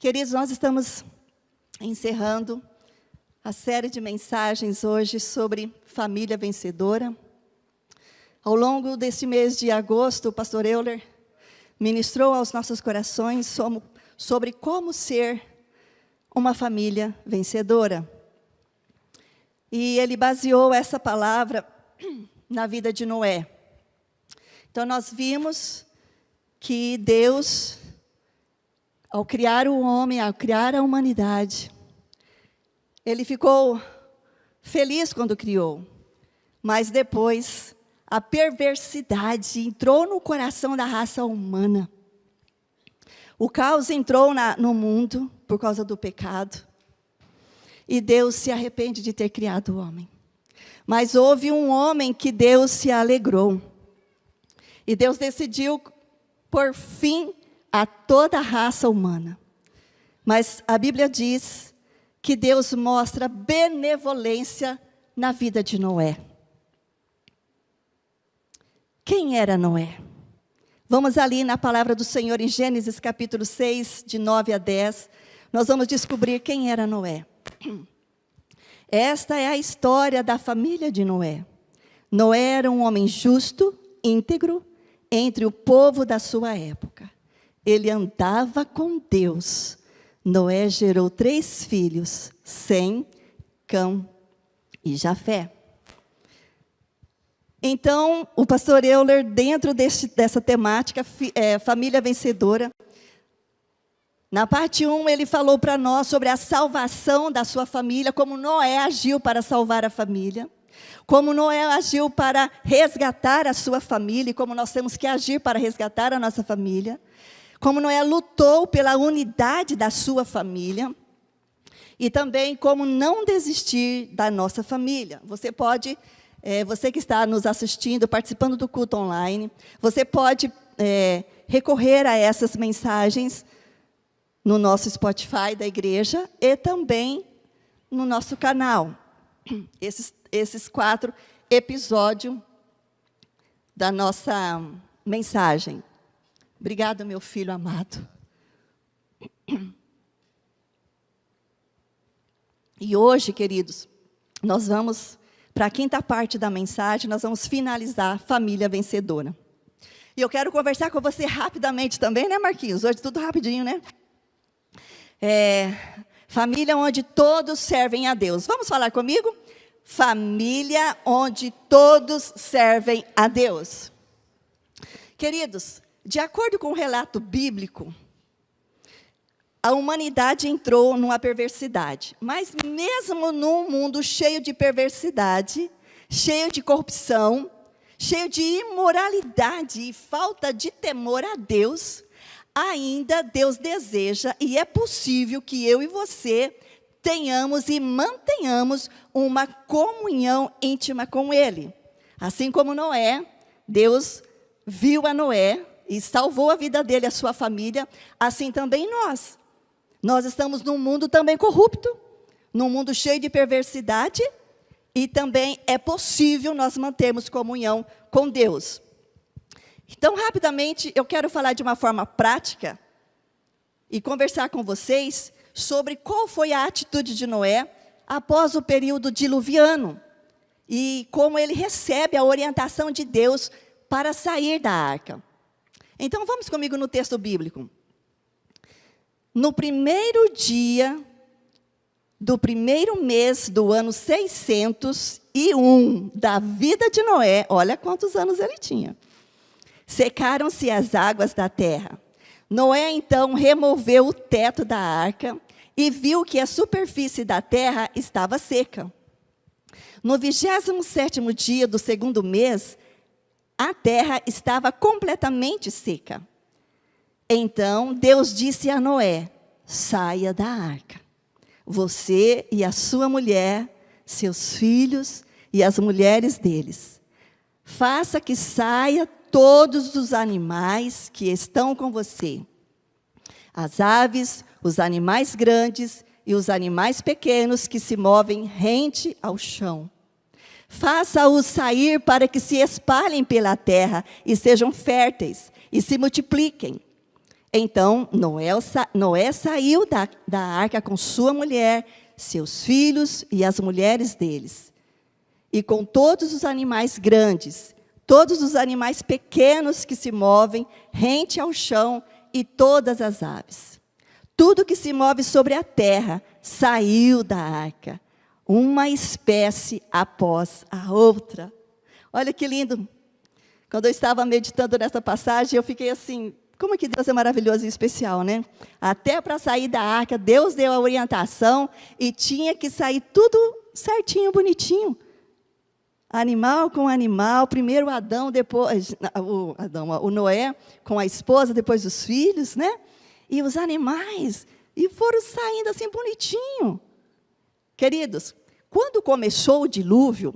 Queridos, nós estamos encerrando a série de mensagens hoje sobre família vencedora. Ao longo deste mês de agosto, o pastor Euler ministrou aos nossos corações sobre como ser uma família vencedora. E ele baseou essa palavra na vida de Noé. Então, nós vimos que Deus, ao criar o homem, ao criar a humanidade, Ele ficou feliz quando criou, mas depois a perversidade entrou no coração da raça humana. O caos entrou no mundo por causa do pecado, e Deus se arrepende de ter criado o homem. Mas houve um homem que Deus se alegrou, e Deus decidiu por fim a toda a raça humana. Mas a Bíblia diz que Deus mostra benevolência na vida de Noé. Quem era Noé? Vamos ali na palavra do Senhor em Gênesis capítulo 6, de 9 a 10. Nós vamos descobrir quem era Noé. Esta é a história da família de Noé. Noé era um homem justo, íntegro, entre o povo da sua época. Ele andava com Deus. Noé gerou 3 filhos, Sem, Cão e Jafé. Então, o pastor Euler, dentro dessa temática, família vencedora, na parte 1, ele falou para nós sobre a salvação da sua família, como Noé agiu para salvar a família, como Noé agiu para resgatar a sua família, e como nós temos que agir para resgatar a nossa família, como Noé lutou pela unidade da sua família, e também como não desistir da nossa família. Você pode, você que está nos assistindo, participando do culto online, você pode recorrer a essas mensagens no nosso Spotify da igreja e também no nosso canal. Esses 4 episódios da nossa mensagem. Obrigada, meu filho amado. E hoje, queridos, nós vamos para a 5ª parte da mensagem, nós vamos finalizar família vencedora. E eu quero conversar com você rapidamente também, né, Marquinhos? Hoje tudo rapidinho, né? Família onde todos servem a Deus. Vamos falar comigo? Família onde todos servem a Deus. Queridos, de acordo com o relato bíblico, a humanidade entrou numa perversidade. Mas mesmo num mundo cheio de perversidade, cheio de corrupção, cheio de imoralidade e falta de temor a Deus, ainda Deus deseja e é possível que eu e você tenhamos e mantenhamos uma comunhão íntima com Ele. Assim como Noé, Deus viu a Noé e salvou a vida dele e a sua família, assim também nós. Nós estamos num mundo também corrupto, num mundo cheio de perversidade, e também é possível nós mantermos comunhão com Deus. Então, rapidamente, eu quero falar de uma forma prática e conversar com vocês sobre qual foi a atitude de Noé após o período diluviano e como ele recebe a orientação de Deus para sair da arca. Então, vamos comigo no texto bíblico. No primeiro dia do primeiro mês do ano 601 da vida de Noé, olha quantos anos ele tinha, secaram-se as águas da terra. Noé, então, removeu o teto da arca e viu que a superfície da terra estava seca. No 27º dia do 2º mês, a terra estava completamente seca. Então, Deus disse a Noé: saia da arca, você e a sua mulher, seus filhos e as mulheres deles. Faça que saia todos os animais que estão com você, as aves, os animais grandes e os animais pequenos que se movem rente ao chão. Faça-os sair para que se espalhem pela terra e sejam férteis e se multipliquem. Então, Noé saiu da arca com sua mulher, seus filhos e as mulheres deles, e com todos os animais grandes, todos os animais pequenos que se movem rente ao chão e todas as aves. Tudo que se move sobre a terra saiu da arca, uma espécie após a outra. Olha que lindo. Quando eu estava meditando nessa passagem, eu fiquei assim, como é que Deus é maravilhoso e especial, né? Até para sair da arca, Deus deu a orientação e tinha que sair tudo certinho, bonitinho. Animal com animal, primeiro Adão, depois o Noé com a esposa, depois os filhos, né? E os animais, e foram saindo assim bonitinho. Queridos, quando começou o dilúvio,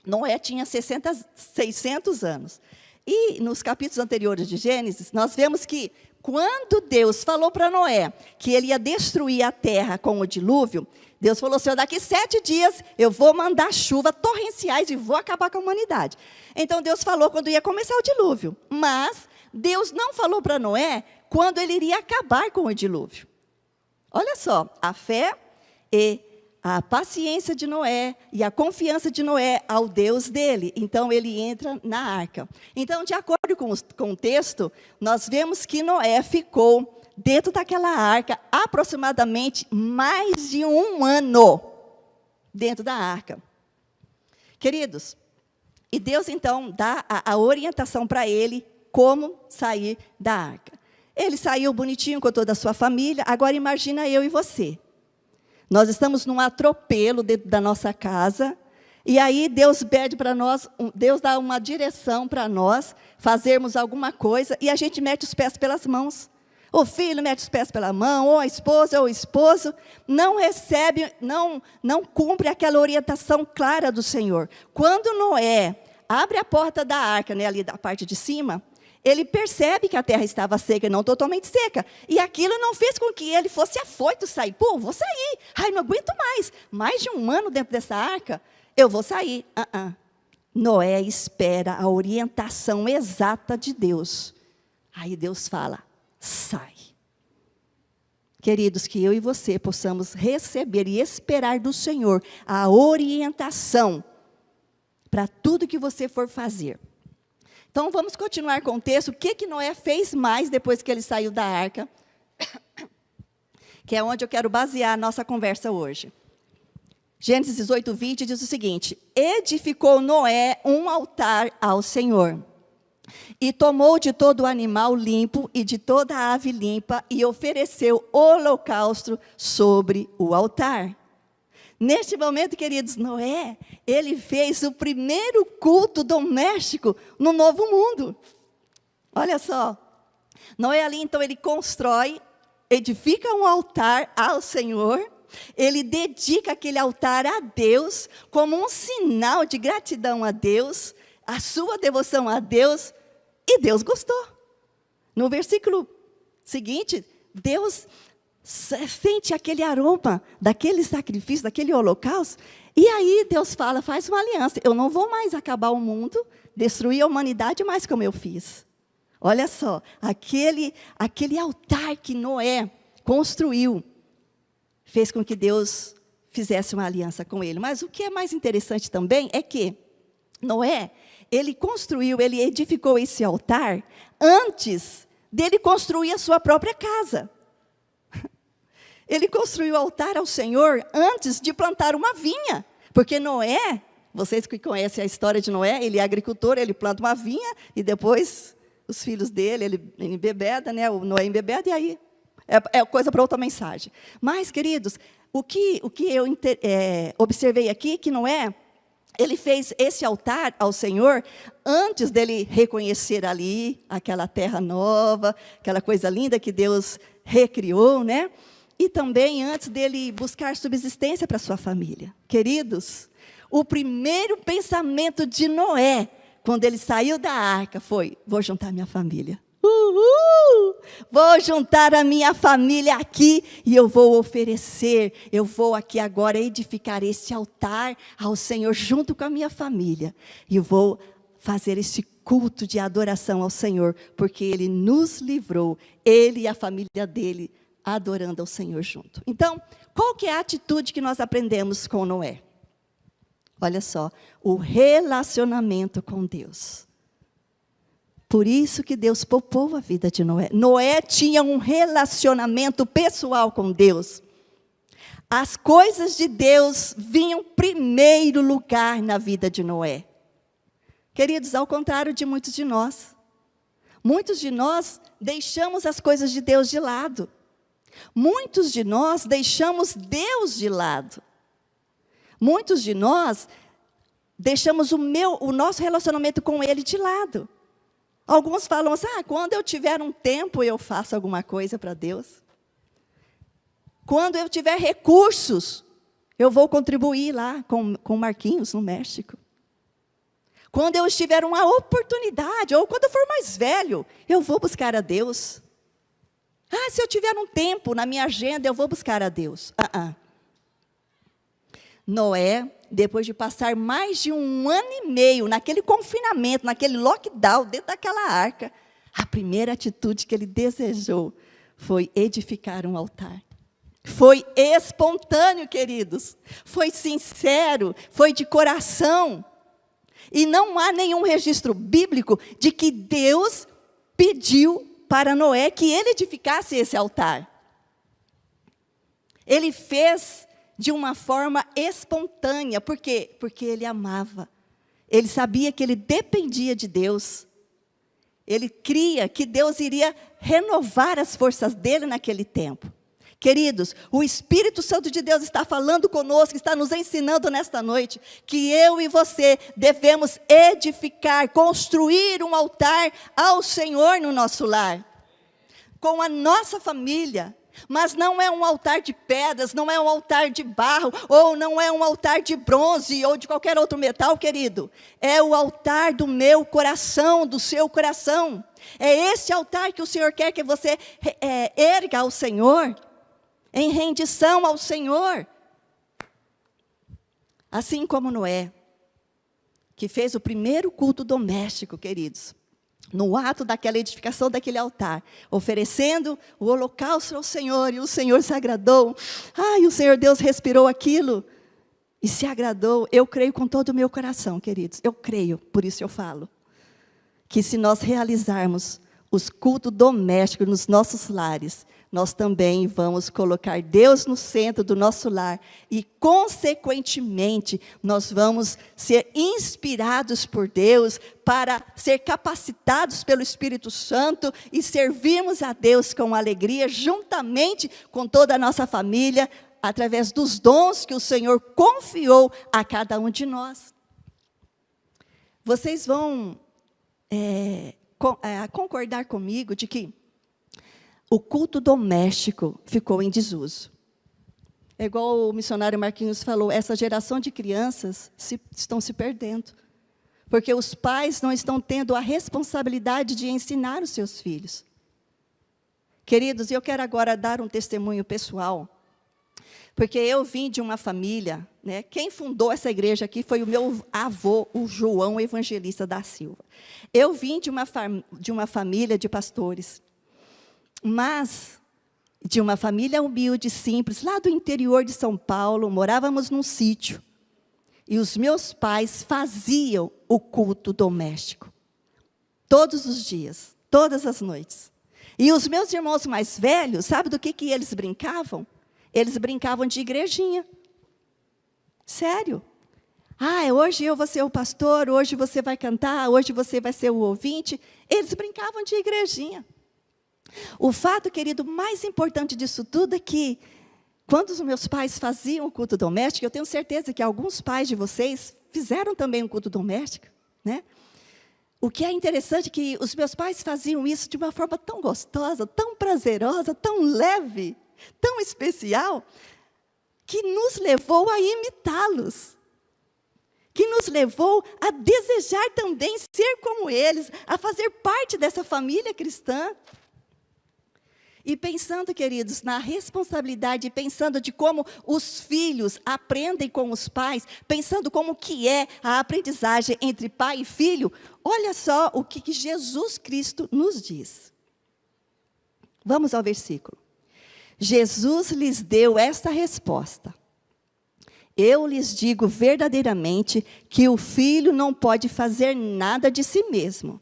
Noé tinha 600 anos. E nos capítulos anteriores de Gênesis, nós vemos que quando Deus falou para Noé que ele ia destruir a terra com o dilúvio, Deus falou assim, daqui 7 dias eu vou mandar chuva torrenciais e vou acabar com a humanidade. Então Deus falou quando ia começar o dilúvio, mas Deus não falou para Noé quando ele iria acabar com o dilúvio. Olha só, a fé e a paciência de Noé e a confiança de Noé ao Deus dele. Então, ele entra na arca. Então, de acordo com o texto, nós vemos que Noé ficou dentro daquela arca aproximadamente mais de 1 ano dentro da arca. Queridos, e Deus, então, dá a orientação para ele como sair da arca. Ele saiu bonitinho com toda a sua família. Agora, imagina eu e você. Nós estamos num atropelo dentro da nossa casa, e aí Deus pede para nós, Deus dá uma direção para nós fazermos alguma coisa, e a gente mete os pés pelas mãos. O filho mete os pés pela mão, ou a esposa, ou o esposo, não recebe, não cumpre aquela orientação clara do Senhor. Quando Noé abre a porta da arca, né, ali da parte de cima, ele percebe que a terra estava seca e não totalmente seca. E aquilo não fez com que ele fosse afoito sair. Pô, vou sair. Ai, não aguento mais. Mais de 1 ano dentro dessa arca, eu vou sair. Noé espera a orientação exata de Deus. Aí Deus fala, sai. Queridos, que eu e você possamos receber e esperar do Senhor a orientação para tudo que você for fazer. Então, vamos continuar com o texto. O que Noé fez mais depois que ele saiu da arca? Que é onde eu quero basear a nossa conversa hoje. Gênesis 18, 20 diz o seguinte: edificou Noé um altar ao Senhor, e tomou de todo o animal limpo e de toda a ave limpa, e ofereceu holocausto sobre o altar. Neste momento, queridos, Noé, ele fez o primeiro culto doméstico no novo mundo. Olha só. Noé ali, então, ele constrói, edifica um altar ao Senhor. Ele dedica aquele altar a Deus como um sinal de gratidão a Deus, a sua devoção a Deus, e Deus gostou. No versículo seguinte, Deus sente aquele aroma daquele sacrifício, daquele holocausto, e aí Deus fala, faz uma aliança, eu não vou mais acabar o mundo, destruir a humanidade mais como eu fiz. Olha só, aquele altar que Noé construiu, fez com que Deus fizesse uma aliança com ele. Mas o que é mais interessante também é que Noé, ele edificou esse altar antes dele construir a sua própria casa. Ele construiu o altar ao Senhor antes de plantar uma vinha. Porque Noé, vocês que conhecem a história de Noé, ele é agricultor, ele planta uma vinha e depois os filhos dele, ele embebeda, né? O Noé embebeda e aí é coisa para outra mensagem. Mas, queridos, o que eu observei aqui, que Noé, ele fez esse altar ao Senhor antes dele reconhecer ali aquela terra nova, aquela coisa linda que Deus recriou, né? E também antes dele buscar subsistência para sua família. Queridos, o primeiro pensamento de Noé, quando ele saiu da arca, foi, vou juntar minha família. Vou juntar a minha família aqui e eu vou oferecer, eu vou aqui agora edificar esse altar ao Senhor junto com a minha família. E eu vou fazer esse culto de adoração ao Senhor, porque Ele nos livrou, Ele e a família dele, adorando ao Senhor junto. Então, qual que é a atitude que nós aprendemos com Noé? Olha só, o relacionamento com Deus. Por isso que Deus poupou a vida de Noé. Noé tinha um relacionamento pessoal com Deus. As coisas de Deus vinham em primeiro lugar na vida de Noé. Queridos, ao contrário de muitos de nós deixamos as coisas de Deus de lado. Muitos de nós deixamos Deus de lado. Muitos de nós deixamos o nosso relacionamento com Ele de lado. Alguns falam assim, quando eu tiver um tempo eu faço alguma coisa para Deus. Quando eu tiver recursos, eu vou contribuir lá com Marquinhos, no México. Quando eu tiver uma oportunidade, ou quando eu for mais velho, eu vou buscar a Deus. Se eu tiver um tempo na minha agenda, eu vou buscar a Deus. Noé, depois de passar mais de 1 ano e meio naquele confinamento, naquele lockdown, dentro daquela arca, a primeira atitude que ele desejou foi edificar um altar. Foi espontâneo, queridos. Foi sincero, foi de coração. E não há nenhum registro bíblico de que Deus pediu para Noé que ele edificasse esse altar. Ele fez de uma forma espontânea. Por quê? Porque ele amava. Ele sabia que ele dependia de Deus. Ele cria que Deus iria renovar as forças dele naquele tempo. Queridos, o Espírito Santo de Deus está falando conosco, está nos ensinando nesta noite, que eu e você devemos edificar, construir um altar ao Senhor no nosso lar, com a nossa família. Mas não é um altar de pedras, não é um altar de barro, ou não é um altar de bronze, ou de qualquer outro metal, querido. É o altar do meu coração, do seu coração. É esse altar que o Senhor quer que você erga ao Senhor, em rendição ao Senhor. Assim como Noé, que fez o primeiro culto doméstico, queridos, no ato daquela edificação daquele altar, oferecendo o holocausto ao Senhor, e o Senhor se agradou. O Senhor Deus respirou aquilo e se agradou. Eu creio com todo o meu coração, queridos. Eu creio, por isso eu falo, que se nós realizarmos os cultos domésticos nos nossos lares, nós também vamos colocar Deus no centro do nosso lar e, consequentemente, nós vamos ser inspirados por Deus para ser capacitados pelo Espírito Santo e servirmos a Deus com alegria, juntamente com toda a nossa família, através dos dons que o Senhor confiou a cada um de nós. Vocês vão concordar comigo de que o culto doméstico ficou em desuso. É igual o missionário Marquinhos falou, essa geração de crianças estão se perdendo. Porque os pais não estão tendo a responsabilidade de ensinar os seus filhos. Queridos, eu quero agora dar um testemunho pessoal. Porque eu vim de uma família, quem fundou essa igreja aqui foi o meu avô, o João Evangelista da Silva. Eu vim de uma família de pastores. Mas, de uma família humilde, simples, lá do interior de São Paulo, morávamos num sítio. E os meus pais faziam o culto doméstico. Todos os dias, todas as noites. E os meus irmãos mais velhos, sabe do que eles brincavam? Eles brincavam de igrejinha. Sério. Hoje eu vou ser o pastor, hoje você vai cantar, hoje você vai ser o ouvinte. Eles brincavam de igrejinha. O fato, querido, mais importante disso tudo é que, quando os meus pais faziam o culto doméstico, eu tenho certeza que alguns pais de vocês fizeram também um culto doméstico, O que é interessante é que os meus pais faziam isso de uma forma tão gostosa, tão prazerosa, tão leve, tão especial, que nos levou a imitá-los. Que nos levou a desejar também ser como eles, a fazer parte dessa família cristã. E pensando, queridos, na responsabilidade, pensando de como os filhos aprendem com os pais, pensando como que é a aprendizagem entre pai e filho, olha só o que Jesus Cristo nos diz. Vamos ao versículo. Jesus lhes deu esta resposta: eu lhes digo verdadeiramente que o filho não pode fazer nada de si mesmo,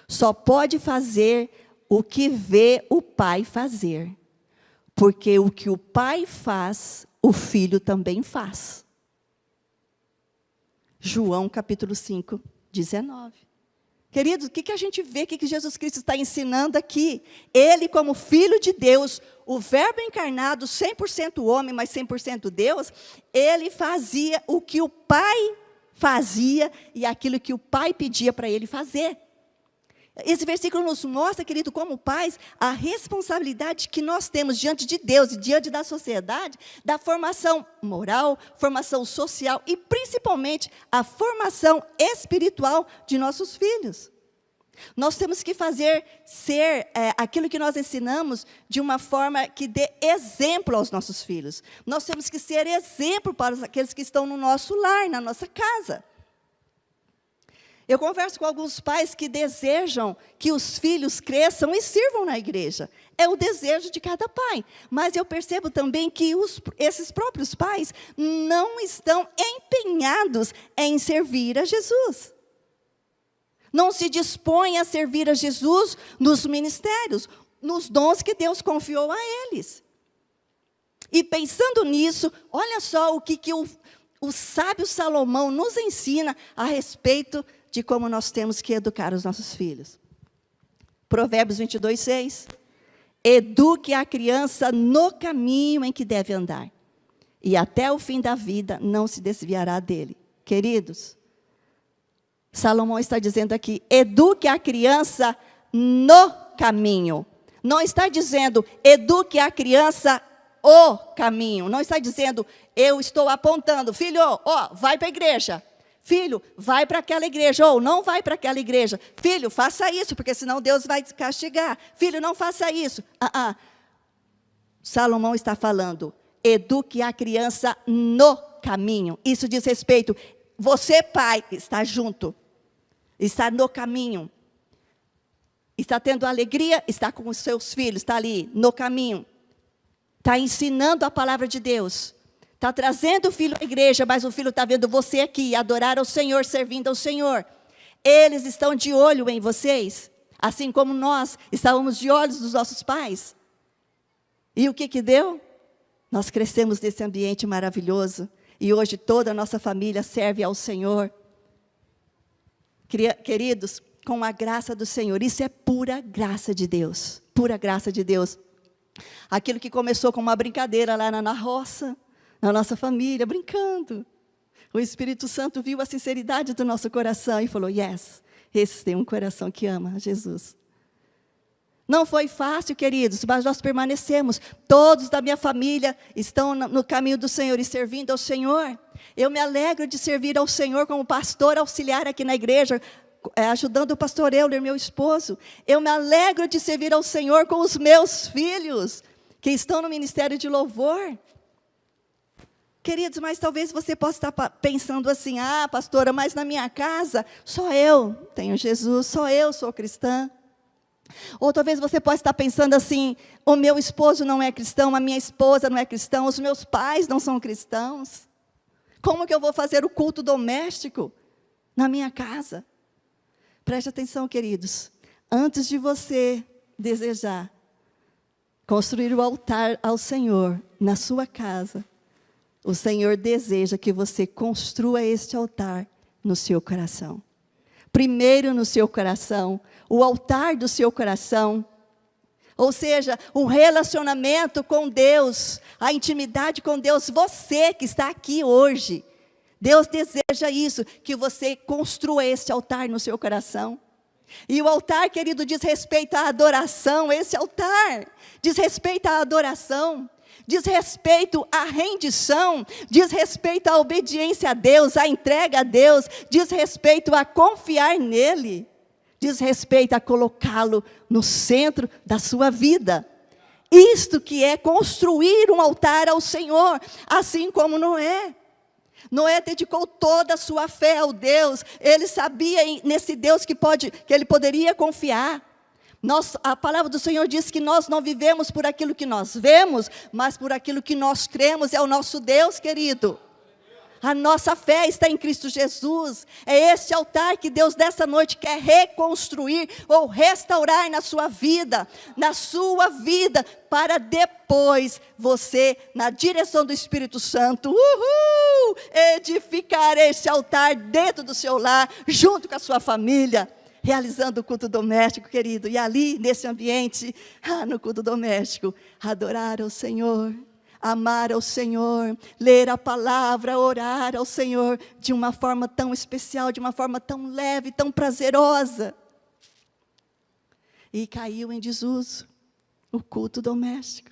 só pode fazer o que vê o pai fazer, porque o que o pai faz, o filho também faz. João capítulo 5, 19. Queridos, o que a gente vê, o que Jesus Cristo está ensinando aqui? Ele, como Filho de Deus, o Verbo encarnado, 100% homem, mas 100% Deus, ele fazia o que o Pai fazia e aquilo que o Pai pedia para ele fazer. Esse versículo nos mostra, querido, como pais, a responsabilidade que nós temos diante de Deus e diante da sociedade, da formação moral, formação social e, principalmente, a formação espiritual de nossos filhos. Nós temos que ser aquilo que nós ensinamos de uma forma que dê exemplo aos nossos filhos. Nós temos que ser exemplo para aqueles que estão no nosso lar, na nossa casa. Eu converso com alguns pais que desejam que os filhos cresçam e sirvam na igreja. É o desejo de cada pai. Mas eu percebo também que esses próprios pais não estão empenhados em servir a Jesus. Não se dispõem a servir a Jesus nos ministérios, nos dons que Deus confiou a eles. E pensando nisso, olha só o que o sábio Salomão nos ensina a respeito de como nós temos que educar os nossos filhos. Provérbios 22, 6. Eduque a criança no caminho em que deve andar, e até o fim da vida não se desviará dele. Queridos, Salomão está dizendo aqui, eduque a criança no caminho. Não está dizendo, eduque a criança o caminho. Não está dizendo, eu estou apontando, filho, vai para a igreja. Filho, vai para aquela igreja, ou não vai para aquela igreja. Filho, faça isso, porque senão Deus vai te castigar. Filho, não faça isso. Salomão está falando, eduque a criança no caminho. Isso diz respeito, você pai, está junto, está no caminho. Está tendo alegria, está com os seus filhos, está ali no caminho. Está ensinando a palavra de Deus. Está trazendo o filho à igreja, mas o filho está vendo você aqui, adorar ao Senhor, servindo ao Senhor. Eles estão de olho em vocês, assim como nós estávamos de olhos dos nossos pais. E o que deu? Nós crescemos nesse ambiente maravilhoso, e hoje toda a nossa família serve ao Senhor. Queridos, com a graça do Senhor, isso é pura graça de Deus, pura graça de Deus. Aquilo que começou com uma brincadeira lá na roça, na nossa família, brincando. O Espírito Santo viu a sinceridade do nosso coração e falou, yes, esses têm um coração que ama Jesus. Não foi fácil, queridos, mas nós permanecemos. Todos da minha família estão no caminho do Senhor e servindo ao Senhor. Eu me alegro de servir ao Senhor como pastor auxiliar aqui na igreja, ajudando o pastor Euler, meu esposo. Eu me alegro de servir ao Senhor com os meus filhos, que estão no ministério de louvor. Queridos, mas talvez você possa estar pensando assim, pastora, mas na minha casa, só eu tenho Jesus, só eu sou cristã. Ou talvez você possa estar pensando assim, o meu esposo não é cristão, a minha esposa não é cristã, os meus pais não são cristãos. Como que eu vou fazer o culto doméstico na minha casa? Preste atenção, queridos. Antes de você desejar construir o altar ao Senhor na sua casa, o Senhor deseja que você construa este altar no seu coração. Primeiro no seu coração, o altar do seu coração. Ou seja, um relacionamento com Deus, a intimidade com Deus. Você que está aqui hoje, Deus deseja isso, que você construa este altar no seu coração. E o altar, querido, diz respeito à adoração. Esse altar diz respeito à adoração. Diz respeito à rendição, diz respeito à obediência a Deus, à entrega a Deus, diz respeito a confiar nele, diz respeito a colocá-lo no centro da sua vida. Isto que é construir um altar ao Senhor, assim como Noé. Noé dedicou toda a sua fé ao Deus. Ele sabia nesse Deus que ele poderia confiar. A palavra do Senhor diz que nós não vivemos por aquilo que nós vemos, mas por aquilo que nós cremos. É o nosso Deus, querido. A nossa fé está em Cristo Jesus. É este altar que Deus dessa noite quer reconstruir ou restaurar na sua vida, para depois você, na direção do Espírito Santo, edificar este altar dentro do seu lar, junto com a sua família, realizando o culto doméstico, querido. E ali, nesse ambiente, no culto doméstico, adorar ao Senhor, amar ao Senhor, ler a palavra, orar ao Senhor de uma forma tão especial, de uma forma tão leve, tão prazerosa. E caiu em desuso o culto doméstico.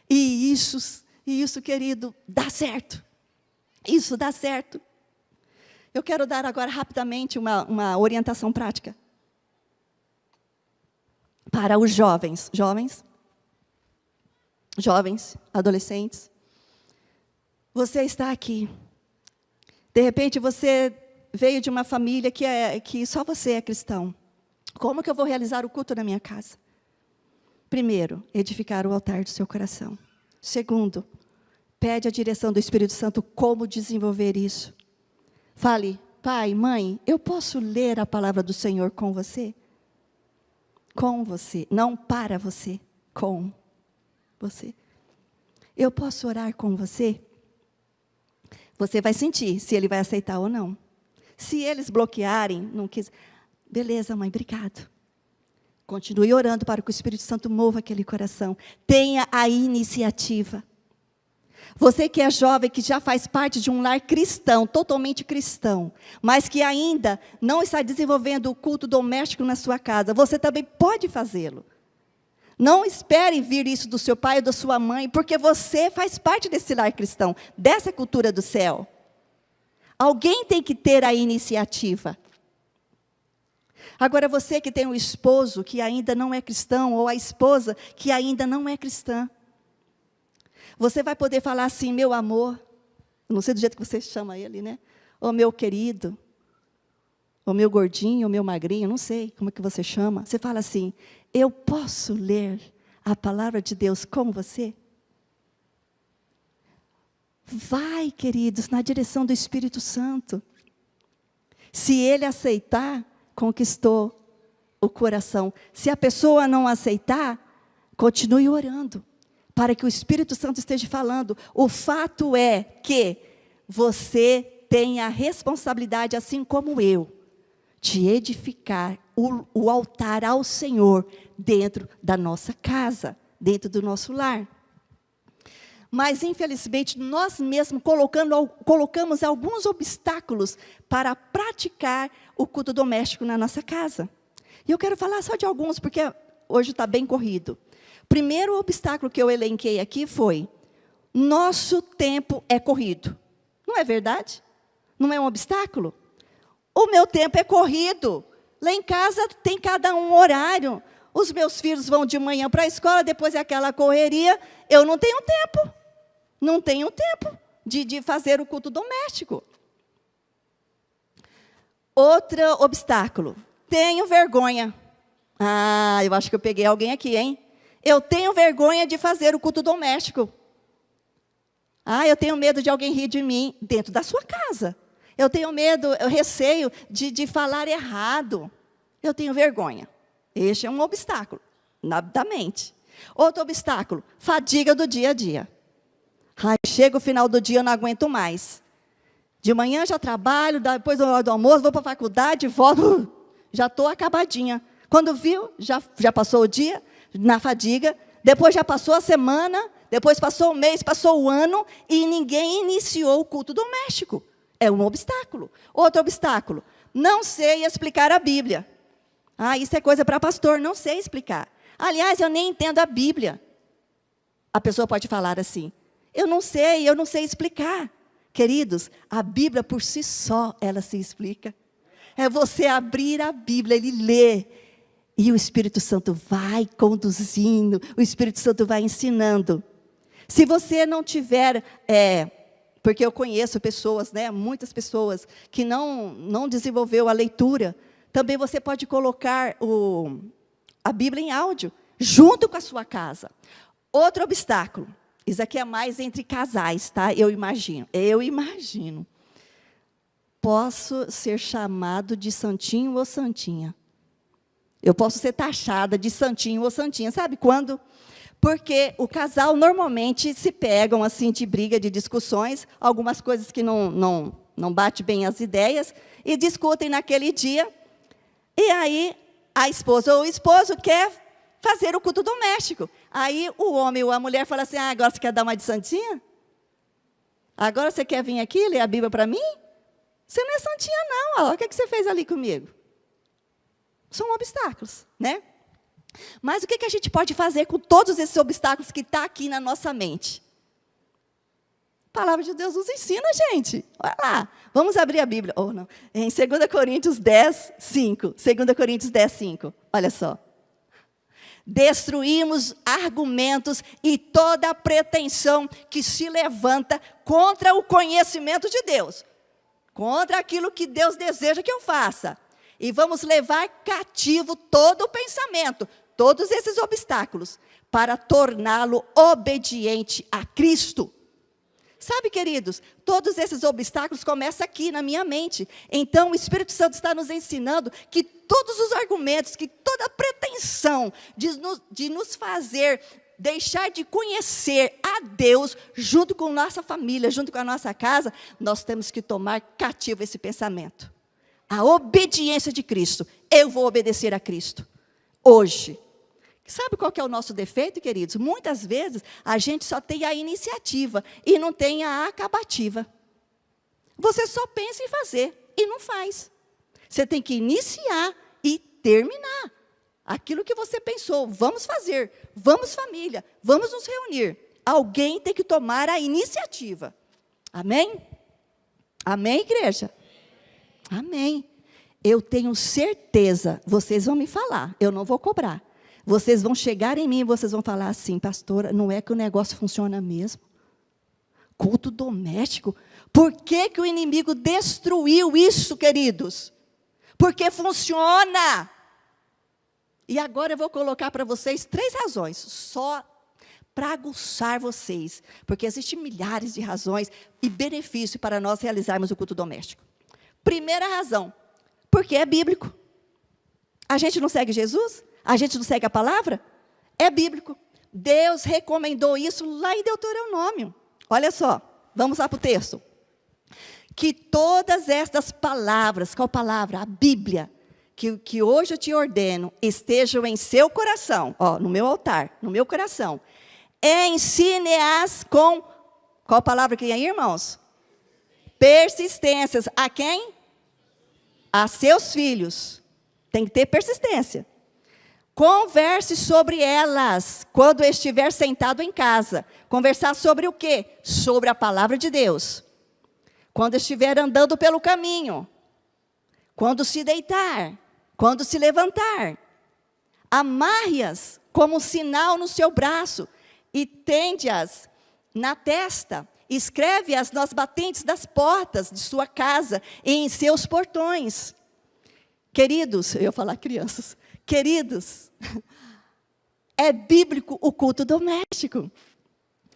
E isso, querido, dá certo. Isso dá certo. Eu quero dar agora rapidamente uma orientação prática para os jovens. Jovens, adolescentes, você está aqui. De repente você veio de uma família que só você é cristão. Como que eu vou realizar o culto na minha casa? Primeiro, edificar o altar do seu coração. Segundo, pede a direção do Espírito Santo como desenvolver isso. Fale, pai, mãe, eu posso ler a palavra do Senhor com você? Com você, não para você, com você. Eu posso orar com você? Você vai sentir se ele vai aceitar ou não. Se eles bloquearem, não quis, beleza, mãe, obrigado. Continue orando para que o Espírito Santo mova aquele coração. Tenha a iniciativa. Você que é jovem, que já faz parte de um lar cristão, totalmente cristão, mas que ainda não está desenvolvendo o culto doméstico na sua casa, você também pode fazê-lo. Não espere vir isso do seu pai ou da sua mãe, porque você faz parte desse lar cristão, dessa cultura do céu. Alguém tem que ter a iniciativa. Agora, você que tem um esposo que ainda não é cristão, ou a esposa que ainda não é cristã, você vai poder falar assim, meu amor, não sei do jeito que você chama ele, né? Ou meu querido, ou meu gordinho, ou meu magrinho, não sei como é que você chama. Você fala assim, eu posso ler a palavra de Deus com você? Vai, queridos, na direção do Espírito Santo. Se ele aceitar, conquistou o coração. Se a pessoa não aceitar, continue orando, para que o Espírito Santo esteja falando. O fato é que você tem a responsabilidade, assim como eu, de edificar o altar ao Senhor dentro da nossa casa, dentro do nosso lar. Mas, infelizmente, nós mesmos colocamos alguns obstáculos para praticar o culto doméstico na nossa casa. E eu quero falar só de alguns, porque hoje está bem corrido. Primeiro obstáculo que eu elenquei aqui foi, nosso tempo é corrido. Não é verdade? Não é um obstáculo? O meu tempo é corrido. Lá em casa tem cada um horário. Os meus filhos vão de manhã para a escola, depois é aquela correria. Eu não tenho tempo. Não tenho tempo de fazer o culto doméstico. Outro obstáculo. Tenho vergonha. Ah, eu acho que eu peguei alguém aqui, hein? Eu tenho vergonha de fazer o culto doméstico. Ah, eu tenho medo de alguém rir de mim dentro da sua casa. Eu tenho medo, eu receio de falar errado. Eu tenho vergonha. Este é um obstáculo da mente. Outro obstáculo, fadiga do dia a dia. Ai, chega o final do dia, eu não aguento mais. De manhã já trabalho, depois do almoço, vou para a faculdade, volto, já estou acabadinha. Quando viu, já passou o dia na fadiga, depois já passou a semana, depois passou o mês, passou o ano, e ninguém iniciou o culto doméstico. É um obstáculo. Outro obstáculo, não sei explicar a Bíblia. Ah, isso é coisa para pastor, não sei explicar. Aliás, eu nem entendo a Bíblia. A pessoa pode falar assim, eu não sei explicar. Queridos, a Bíblia por si só, ela se explica. É você abrir a Bíblia e ler. E o Espírito Santo vai conduzindo, o Espírito Santo vai ensinando. Se você não tiver, porque eu conheço pessoas, né, muitas pessoas, que não desenvolveu a leitura, também você pode colocar a Bíblia em áudio, junto com a sua casa. Outro obstáculo, isso aqui é mais entre casais, tá? Eu imagino. Posso ser chamado de santinho ou santinha. Eu posso ser taxada de santinho ou santinha. Sabe quando? Porque o casal normalmente se pegam assim de briga, de discussões, algumas coisas que não bate bem as ideias, e discutem naquele dia. E aí a esposa ou o esposo quer fazer o culto doméstico. Aí o homem ou a mulher fala assim, agora você quer dar uma de santinha? Agora você quer vir aqui ler a Bíblia para mim? Você não é santinha não, olha o que você fez ali comigo. São obstáculos, né? Mas o que a gente pode fazer com todos esses obstáculos que estão aqui na nossa mente? A palavra de Deus nos ensina, gente. Olha lá, vamos abrir a Bíblia. Não. Em 2 Coríntios 10, 5. 2 Coríntios 10, 5. Olha só. Destruímos argumentos e toda pretensão que se levanta contra o conhecimento de Deus. Contra aquilo que Deus deseja que eu faça. E vamos levar cativo todo o pensamento, todos esses obstáculos, para torná-lo obediente a Cristo. Sabe, queridos, todos esses obstáculos começam aqui na minha mente. Então, o Espírito Santo está nos ensinando que todos os argumentos, que toda a pretensão de nos fazer deixar de conhecer a Deus, junto com nossa família, junto com a nossa casa, nós temos que tomar cativo esse pensamento. A obediência de Cristo. Eu vou obedecer a Cristo. Hoje. Sabe qual que é o nosso defeito, queridos? Muitas vezes, a gente só tem a iniciativa e não tem a acabativa. Você só pensa em fazer e não faz. Você tem que iniciar e terminar. Aquilo que você pensou, vamos fazer, vamos família, vamos nos reunir. Alguém tem que tomar a iniciativa. Amém? Amém, igreja? Amém. Eu tenho certeza, vocês vão me falar, eu não vou cobrar. Vocês vão chegar em mim e vocês vão falar assim, pastora, não é que o negócio funciona mesmo? Culto doméstico? Por que o inimigo destruiu isso, queridos? Porque funciona. E agora eu vou colocar para vocês 3 razões, só para aguçar vocês. Porque existem milhares de razões e benefícios para nós realizarmos o culto doméstico. Primeira razão, porque é bíblico. A gente não segue Jesus? A gente não segue a palavra? É bíblico. Deus recomendou isso lá em Deuteronômio. Olha só, vamos lá para o texto. Que todas estas palavras, qual palavra? A Bíblia, que hoje eu te ordeno, estejam em seu coração, no meu altar, no meu coração. Ensine-as com, qual palavra que tem aí, irmãos? Persistências. A quem? A seus filhos. Tem que ter persistência. Converse sobre elas quando estiver sentado em casa. Conversar sobre o quê? Sobre a palavra de Deus. Quando estiver andando pelo caminho. Quando se deitar. Quando se levantar. Amarre-as como sinal no seu braço e tende-as na testa. Escreve-as nas batentes das portas de sua casa e em seus portões. Queridos, eu ia falar crianças. Queridos, é bíblico o culto doméstico.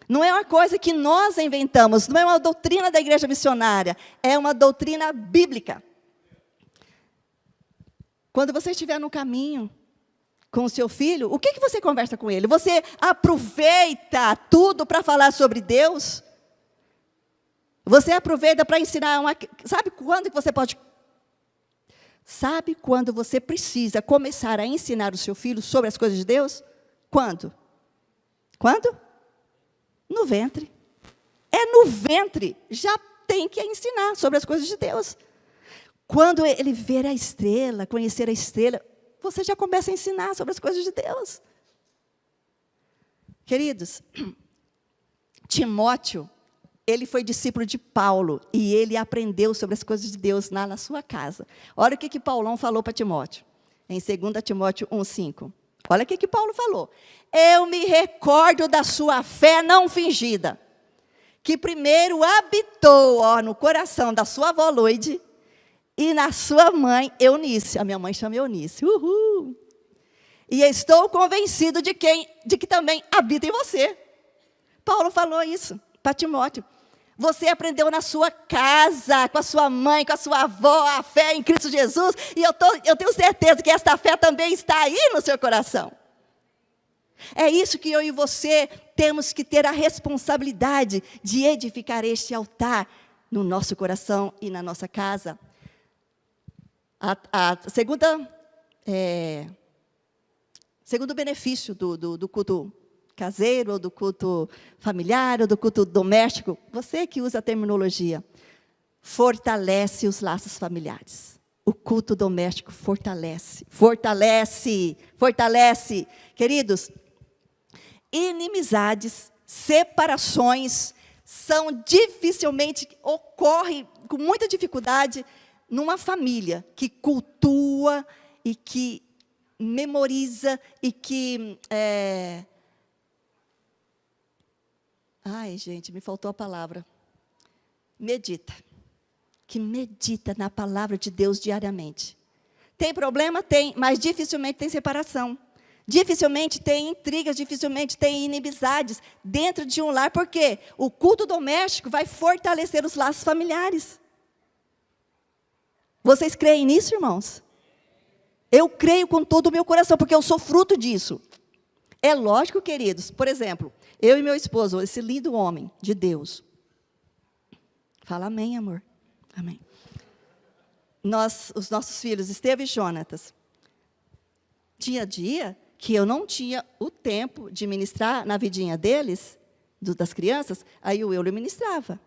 Não é uma coisa que nós inventamos, não é uma doutrina da igreja missionária, é uma doutrina bíblica. Quando você estiver no caminho com o seu filho, o que você conversa com ele? Você aproveita tudo para falar sobre Deus? Você aproveita para ensinar Sabe quando que você pode... Sabe quando você precisa começar a ensinar o seu filho sobre as coisas de Deus? Quando? Quando? No ventre. É no ventre. Já tem que ensinar sobre as coisas de Deus. Quando ele ver a estrela, conhecer a estrela, você já começa a ensinar sobre as coisas de Deus. Queridos, Timóteo, ele foi discípulo de Paulo e ele aprendeu sobre as coisas de Deus lá na sua casa. Olha o que Paulão falou para Timóteo. em 2 Timóteo 1,5. Olha o que Paulo falou. Eu me recordo da sua fé não fingida, que primeiro habitou no coração da sua avó Loide e na sua mãe Eunice. A minha mãe chama Eunice. Uhul! E estou convencido de que também habita em você. Paulo falou isso para Timóteo. Você aprendeu na sua casa, com a sua mãe, com a sua avó, a fé em Cristo Jesus. E eu tenho certeza que esta fé também está aí no seu coração. É isso que eu e você temos que ter a responsabilidade de edificar este altar no nosso coração e na nossa casa. Segundo benefício do culto caseiro, ou do culto familiar, ou do culto doméstico, você que usa a terminologia, fortalece os laços familiares. O culto doméstico fortalece. Queridos, inimizades, separações, ocorrem com muita dificuldade numa família que cultua e que memoriza e que... Ai, gente, me faltou a palavra. Medita. Que medita na palavra de Deus diariamente. Tem problema? Tem, mas dificilmente tem separação. Dificilmente tem intrigas, dificilmente tem inimizades dentro de um lar. Por quê? O culto doméstico vai fortalecer os laços familiares. Vocês creem nisso, irmãos? Eu creio com todo o meu coração, porque eu sou fruto disso. É lógico, queridos, por exemplo, eu e meu esposo, esse lindo homem de Deus. Fala amém, amor. Amém. Os nossos filhos, Estevão e Jonatas, tinha dia que eu não tinha o tempo de ministrar na vidinha deles, das crianças, aí o Euler ministrava.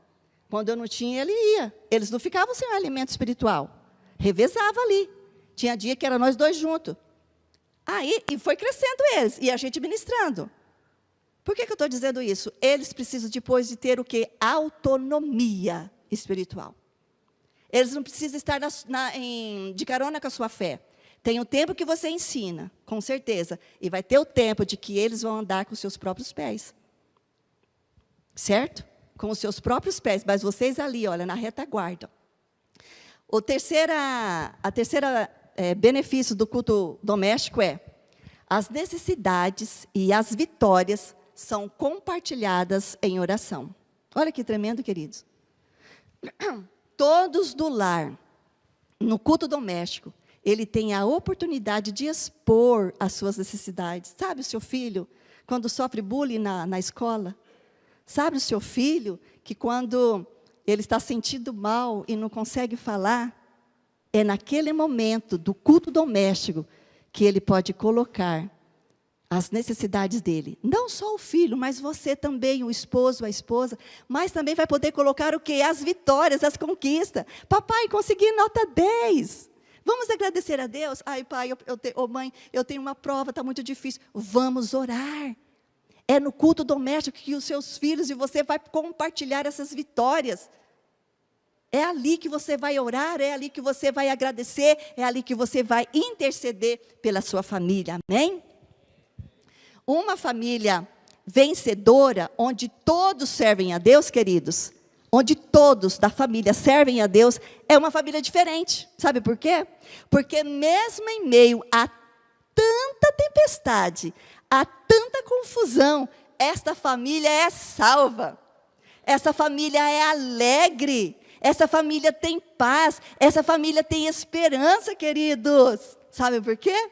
Quando eu não tinha, ele ia. Eles não ficavam sem um alimento espiritual. Revezava ali. Tinha dia que era nós dois juntos. Aí, e foi crescendo eles, e a gente ministrando. Por que eu estou dizendo isso? Eles precisam depois de ter o quê? Autonomia espiritual. Eles não precisam estar de carona com a sua fé. Tem o tempo que você ensina, com certeza. E vai ter o tempo de que eles vão andar com os seus próprios pés. Certo? Com os seus próprios pés. Mas vocês ali, olha, na retaguarda. O terceiro benefício do culto doméstico é: as necessidades e as vitórias são compartilhadas em oração. Olha que tremendo, queridos. Todos do lar, no culto doméstico, ele tem a oportunidade de expor as suas necessidades. Sabe o seu filho, quando sofre bullying na escola? Sabe o seu filho, que quando ele está sentindo mal e não consegue falar, é naquele momento do culto doméstico que ele pode colocar as necessidades dele. Não só o filho, mas você também, o esposo, a esposa, mas também vai poder colocar o quê? As vitórias, as conquistas. Papai, consegui nota 10. Vamos agradecer a Deus? Ai, pai, mãe, eu tenho uma prova, está muito difícil. Vamos orar. É no culto doméstico que os seus filhos e você vai compartilhar essas vitórias. É ali que você vai orar, é ali que você vai agradecer, é ali que você vai interceder pela sua família. Amém? Uma família vencedora, onde todos servem a Deus, queridos, onde todos da família servem a Deus, é uma família diferente. Sabe por quê? Porque mesmo em meio a tanta tempestade, a tanta confusão, esta família é salva. Essa família é alegre. Essa família tem paz. Essa família tem esperança, queridos. Sabe por quê?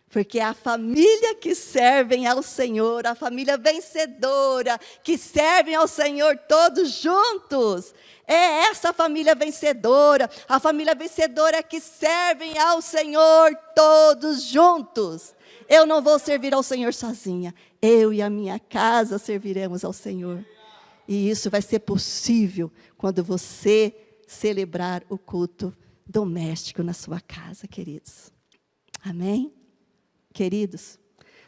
Porque a família que servem ao Senhor, a família vencedora, que servem ao Senhor todos juntos, é essa família vencedora, a família vencedora que servem ao Senhor todos juntos. Eu não vou servir ao Senhor sozinha, eu e a minha casa serviremos ao Senhor. E isso vai ser possível quando você celebrar o culto doméstico na sua casa, queridos. Amém? Queridos,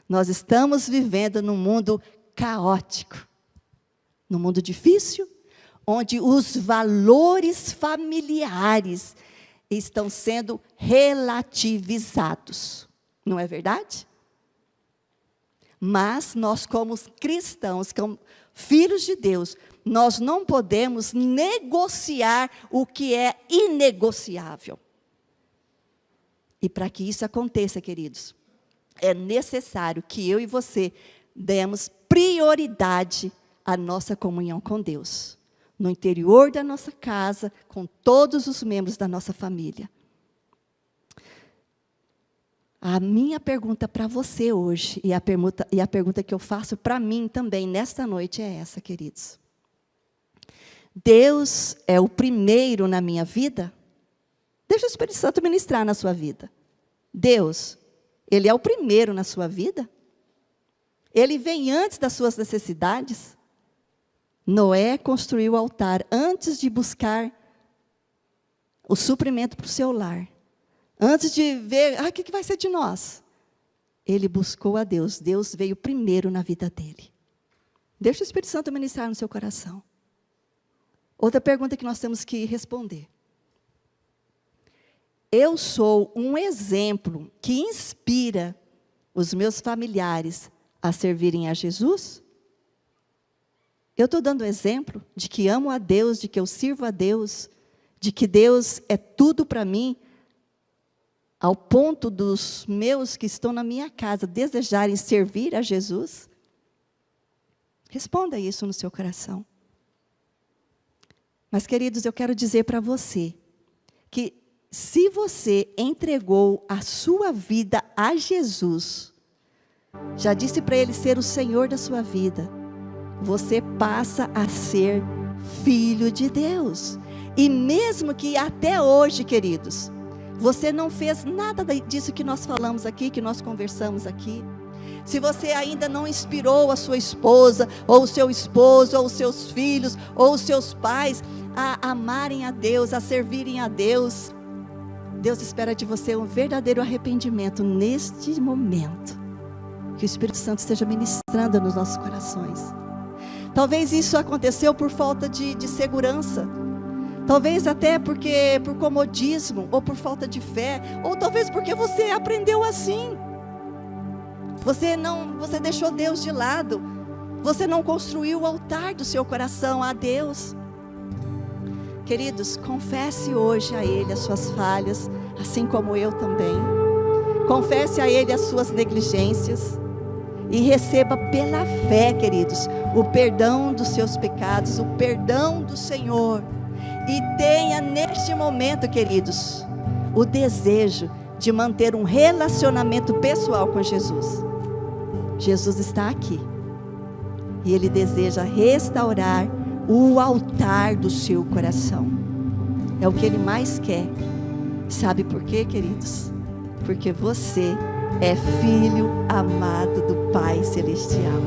nós estamos vivendo num mundo caótico, num mundo difícil, onde os valores familiares estão sendo relativizados. Não é verdade? Mas nós, como cristãos, como filhos de Deus, nós não podemos negociar o que é inegociável. E para que isso aconteça, queridos, é necessário que eu e você demos prioridade à nossa comunhão com Deus, no interior da nossa casa, com todos os membros da nossa família. A minha pergunta para você hoje, e a pergunta que eu faço para mim também nesta noite é essa, queridos. Deus é o primeiro na minha vida? Deixa o Espírito Santo ministrar na sua vida. Deus, Ele é o primeiro na sua vida? Ele vem antes das suas necessidades? Noé construiu o altar antes de buscar o suprimento para o seu lar. Antes de ver, o que vai ser de nós? Ele buscou a Deus. Deus veio primeiro na vida dele. Deixa o Espírito Santo ministrar no seu coração. Outra pergunta que nós temos que responder. Eu sou um exemplo que inspira os meus familiares a servirem a Jesus? Eu estou dando exemplo de que amo a Deus, de que eu sirvo a Deus, de que Deus é tudo para mim, ao ponto dos meus que estão na minha casa desejarem servir a Jesus? Responda isso no seu coração. Mas, queridos, eu quero dizer para você que se você entregou a sua vida a Jesus, já disse para Ele ser o Senhor da sua vida, você passa a ser filho de Deus. E mesmo que até hoje, queridos, você não fez nada disso que nós falamos aqui, que nós conversamos aqui. Se você ainda não inspirou a sua esposa, ou o seu esposo, ou os seus filhos, ou os seus pais, a amarem a Deus, a servirem a Deus, Deus espera de você um verdadeiro arrependimento neste momento. Que o Espírito Santo esteja ministrando nos nossos corações. Talvez isso aconteceu por falta de segurança. Talvez até por comodismo, ou por falta de fé, ou talvez porque você aprendeu assim. Você deixou Deus de lado. Você não construiu o altar do seu coração a Deus. Queridos, confesse hoje a Ele as suas falhas, assim como eu também. Confesse a Ele as suas negligências. E receba pela fé, queridos, o perdão dos seus pecados, o perdão do Senhor. E tenha neste momento, queridos, o desejo de manter um relacionamento pessoal com Jesus. Jesus está aqui. E Ele deseja restaurar o altar do seu coração. É o que Ele mais quer. Sabe por quê, queridos? Porque você é filho amado do Pai Celestial.